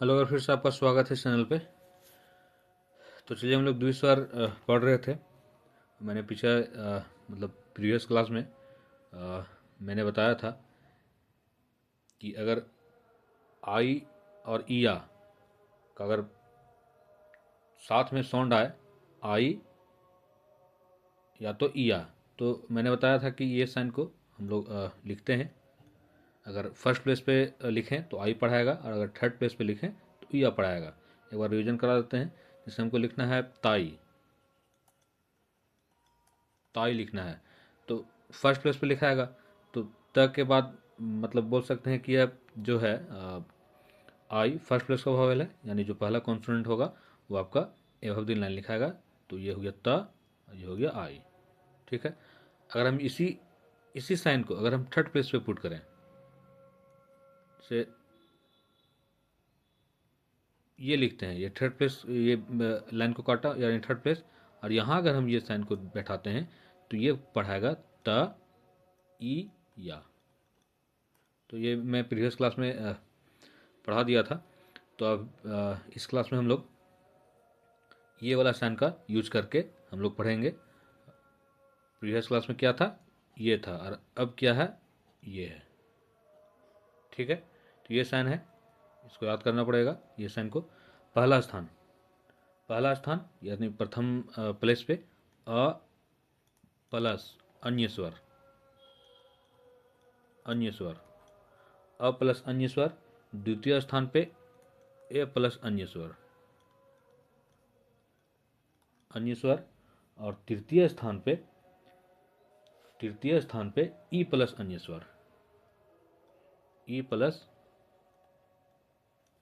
Hello और फिर से आपका स्वागत है चैनल पे। तो चलिए हम लोग द्विस्वर पढ़ रहे थे। मैंने पीछे मतलब प्रीवियस क्लास में मैंने बताया था कि अगर आई और ईया का अगर साथ में साउंड आए, आई या तो ईया, तो मैंने बताया था कि ये साइन को हम लोग लिखते हैं। अगर फर्स्ट प्लेस पे लिखें तो आई पढ़ाएगा, और अगर थर्ड प्लेस पे लिखें तो ईया पढ़ाएगा। एक बार रिवीजन करा देते हैं। जैसे हमको लिखना है ताई, ताई लिखना है तो फर्स्ट प्लेस पे लिखाएगा। तो त के बाद मतलब बोल सकते हैं कि अब जो है आई फर्स्ट प्लेस का वॉवेल है, यानी जो पहला कॉन्सोनेंट होगा वो आपका एबव द लाइन लिखाएगा। तो ये हो गया त, और ये हो गया आई। ठीक है। अगर हम इसी इसी साइन को अगर हम थर्ड प्लेस पे पुट करें, से ये लिखते हैं, ये थर्ड प्लेस, ये लाइन को काटा यानी थर्ड प्लेस, और यहाँ अगर हम ये साइन को बैठाते हैं तो ये पढ़ाएगा त ई या। तो ये मैं प्रीवियस क्लास में पढ़ा दिया था। तो अब इस क्लास में हम लोग ये वाला साइन का यूज करके हम लोग पढ़ेंगे। प्रीवियस क्लास में क्या था, ये था, और अब क्या है, ये है। ठीक है। तो ये साइन है, इसको याद करना पड़ेगा। ये साइन को पहला स्थान, पहला स्थान यानी प्रथम प्लेस पे अ प्लस अन्य स्वर, अन्य स्वर, अ प्लस अन्य स्वर। द्वितीय स्थान पे ए प्लस अन्य स्वर, अन्य स्वर। और तृतीय स्थान पे ई प्लस अन्य स्वर, ई प्लस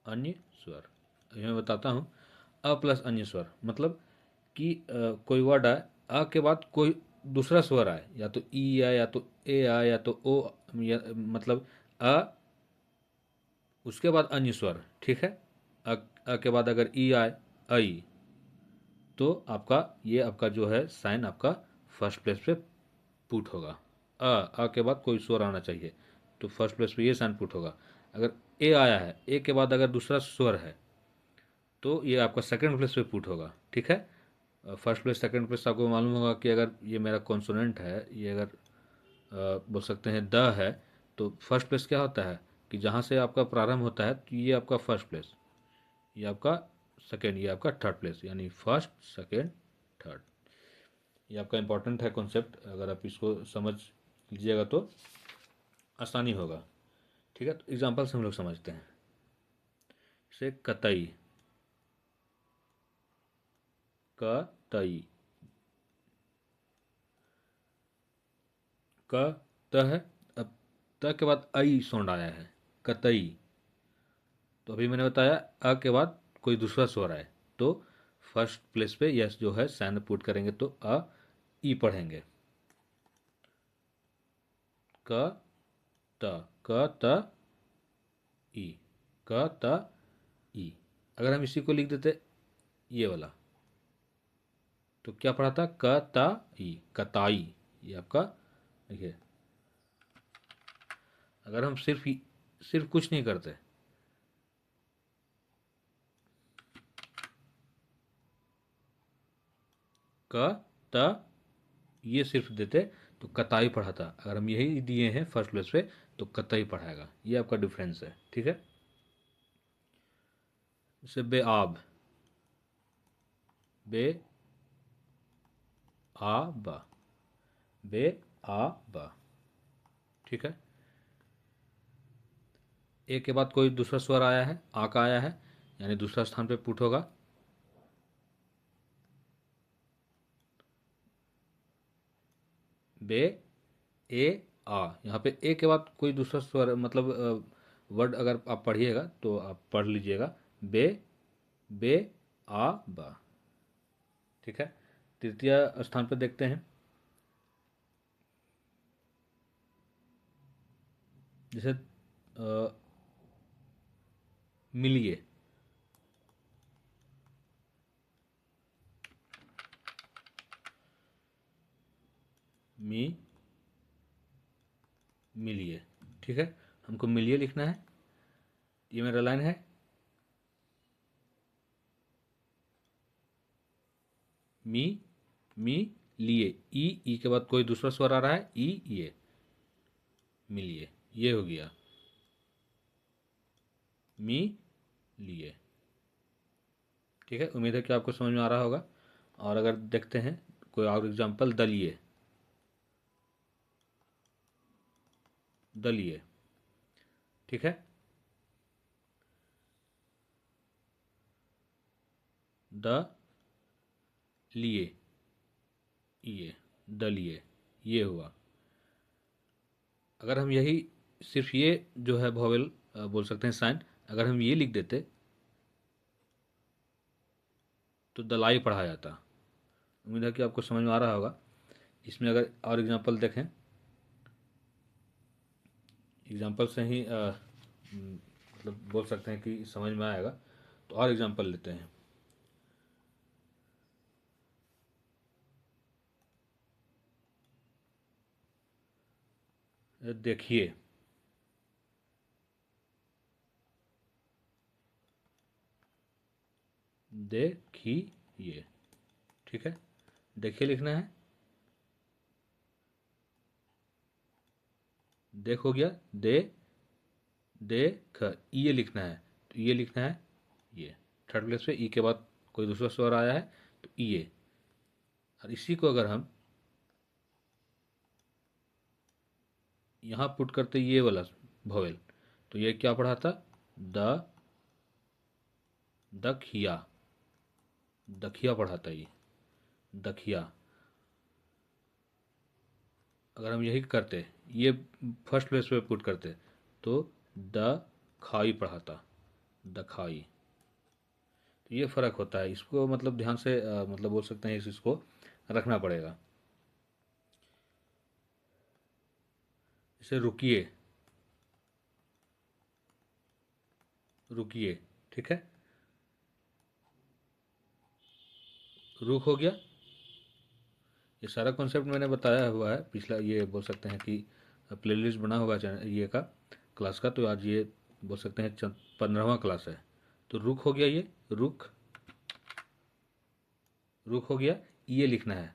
अन्य स्वर। ये मैं बताता हूँ। अ प्लस अन्य स्वर मतलब कि कोई वर्ड आए, अ के बाद कोई दूसरा स्वर आए, या तो ई आए, या तो ए आए, या तो ओ, मतलब अ, उसके बाद अन्य स्वर। ठीक है। अ के बाद अगर ई आए, आई, तो आपका ये आपका जो है साइन आपका फर्स्ट प्लेस पे पुट होगा। अ के बाद कोई स्वर आना चाहिए, तो फर्स्ट प्लेस पे ये साइन पुट होगा। अगर ए आया है, ए के बाद अगर दूसरा स्वर है, तो ये आपका सेकंड प्लेस पे पुट होगा। ठीक है। फर्स्ट प्लेस सेकंड प्लेस आपको मालूम होगा कि अगर ये मेरा कॉन्सोनेंट है, ये अगर बोल सकते हैं द है, तो फर्स्ट प्लेस क्या होता है कि जहाँ से आपका प्रारंभ होता है, तो ये आपका फर्स्ट प्लेस, ये आपका सेकेंड, ये आपका थर्ड प्लेस, यानी फर्स्ट सेकेंड थर्ड। ये आपका इंपॉर्टेंट है कॉन्सेप्ट। अगर आप इसको समझ लीजिएगा तो आसानी होगा। ठीक है। तो एग्जाम्पल से हम लोग समझते हैं। जैसे कतई, कतई, क त है। अब त के बाद आई साउंड आया है, कतई। तो अभी मैंने बताया अ के बाद कोई दूसरा स्वर आए, तो फर्स्ट प्लेस पे यस जो है साइन पुट करेंगे, तो अ ई पढ़ेंगे। क त, क त ई, क त ई। अगर हम इसी को लिख देते ये वाला, तो क्या पढ़ा था, क ता ई, कताई। ये आपका देखिए। अगर हम सिर्फ कुछ नहीं करते, क त ये सिर्फ देते, तो कताई पढ़ा था। अगर हम यही दिए हैं फर्स्ट प्लेस पे, तो कतई पढ़ाएगा। ये आपका डिफरेंस है। ठीक है। जैसे बेआब, बे आ बा, बे आ बा। ठीक है। ए के बाद कोई दूसरा स्वर आया है, आ का आया है, यानी दूसरा स्थान पे पुट होगा। बे ए आ, यहाँ पे ए के बाद कोई दूसरा स्वर मतलब वर्ड अगर आप पढ़िएगा तो आप पढ़ लीजिएगा, बे, बे आ बा। ठीक है। तृतीय स्थान पर देखते हैं। जैसे मिलिए, मी, मिलिए। ठीक है। हमको मिलिए लिखना है। ये मेरा लाइन है, मी, मी लिए, ई के बाद कोई दूसरा स्वर आ रहा है, ई ये, मिलिए, ये हो गया मी लिए। ठीक है, उम्मीद है कि आपको समझ में आ रहा होगा। और अगर देखते हैं कोई और एग्जांपल, दलिए, दलिए। ठीक है, द लिए, ये, दलिए, ये हुआ। अगर हम यही सिर्फ ये जो है वोवेल बोल सकते हैं साइन, अगर हम ये लिख देते तो दलाई पढ़ा जाता। उम्मीद है कि आपको समझ में आ रहा होगा। इसमें अगर और एग्जांपल देखें, एग्जांपल से ही मतलब बोल सकते हैं कि समझ में आएगा। तो और एग्जांपल लेते हैं। देखिए, देखिए। ठीक है, देखिए लिखना है, देख हो गया, दे, देख, ये लिखना है, तो ये लिखना है, ये थर्ड प्लेस पे ई के बाद कोई दूसरा स्वर आया है तो ये। और इसी को अगर हम यहाँ पुट करते ये वाला भोवेल, तो ये क्या पढ़ा था, द, दखिया, दखिया पढ़ा था ये, दखिया। अगर हम यही करते, ये फर्स्ट प्लेस पे पुट करते, तो द खाई पढ़ा था, दखाई। तो ये फ़र्क होता है, इसको मतलब ध्यान से मतलब बोल सकते हैं, इसको रखना पड़ेगा। जैसे रुकिए, रुकिए। ठीक है, रुक हो गया। ये सारा कॉन्सेप्ट मैंने बताया हुआ है पिछला, ये बोल सकते हैं कि प्लेलिस्ट बना हुआ है ये का, क्लास का। तो आज ये बोल सकते हैं 15वां क्लास है। तो रुक हो गया, ये रुक, रुक हो गया, ये लिखना है,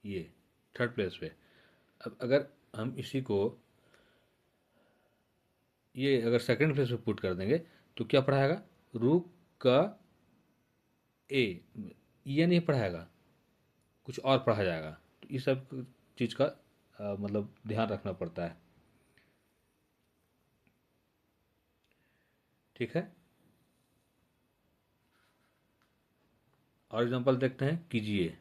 ये थर्ड प्लेस पे। अब अगर हम इसी को ये अगर सेकंड प्लेस पे पुट कर देंगे तो क्या पढ़ाएगा, रुक का ए, ये नहीं पढ़ाएगा, कुछ और पढ़ा जाएगा। तो इस सब चीज़ का मतलब ध्यान रखना पड़ता है। ठीक है, और एग्जांपल देखते हैं, कीजिए,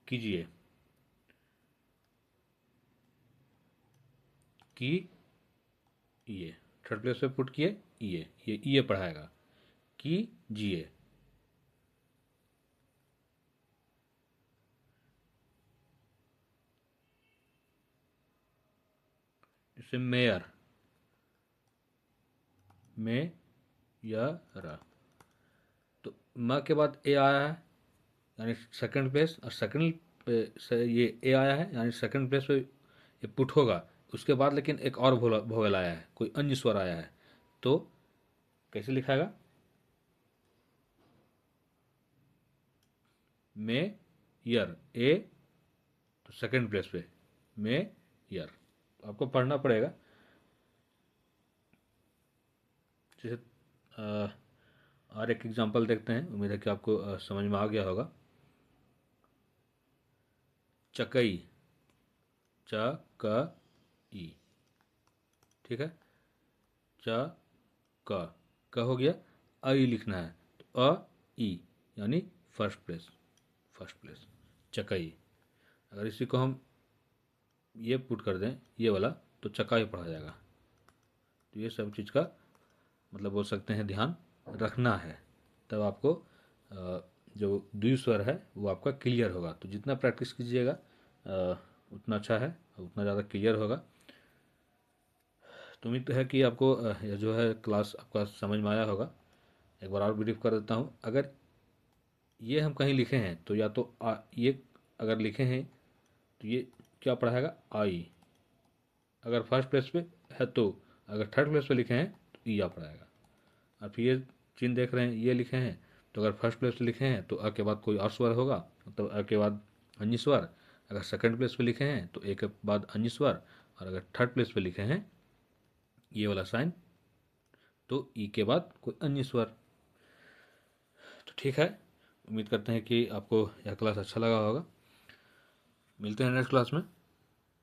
कीजिए, की, ये थर्ड प्लेस पे पुट किए, ये पढ़ाएगा, कीजिए। जैसे मेयर, में या रा, तो म के बाद ए आया है, यानी सेकंड प्लेस, और सेकंड पे से ये ए आया है, यानी सेकंड प्लेस पे ये पुट होगा। उसके बाद लेकिन एक और वोवेल आया है, कोई अन्य स्वर आया है, तो कैसे लिखाएगा, में यर, ए तो सेकंड प्लेस पे, में यर, तो आपको पढ़ना पड़ेगा। जैसे और एक एग्जांपल देखते हैं, उम्मीद है कि आपको समझ में आ गया होगा। चकई, च क ई। ठीक है, च क हो गया, आई लिखना है, तो ई, यानी फर्स्ट प्लेस, फर्स्ट प्लेस, चकई। अगर इसी को हम ये पुट कर दें, ये वाला, तो चकाई पढ़ा जाएगा। तो ये सब चीज़ का मतलब बोल सकते हैं ध्यान रखना है, तब आपको जो द्वि स्वर है वो आपका क्लियर होगा। तो जितना प्रैक्टिस कीजिएगा उतना अच्छा है, उतना ज़्यादा क्लियर होगा। तो उम्मीद है कि आपको यह जो है क्लास आपका समझ में आया होगा। एक बार और ब्रीफ कर देता हूँ। अगर ये हम कहीं लिखे हैं तो या तो ये अगर लिखे हैं तो ये क्या पढ़ाएगा, आई। अगर फर्स्ट प्लेस पे है तो, अगर थर्ड प्लेस पे लिखे हैं तो ई आ पढ़ाएगा। आप ये चिन्ह देख रहे हैं, ये लिखे हैं, तो अगर फर्स्ट प्लेस पे लिखे हैं तो अ के बाद कोई और स्वर होगा, मतलब अ के बाद अन्य स्वर। अगर सेकंड प्लेस पे लिखे हैं तो ए के बाद अन्य स्वर, और अगर थर्ड प्लेस पे लिखे हैं ये वाला साइन तो ई के बाद कोई अन्य स्वर। तो ठीक है, उम्मीद करते हैं कि आपको यह क्लास अच्छा लगा होगा। मिलते हैं नेक्स्ट क्लास में।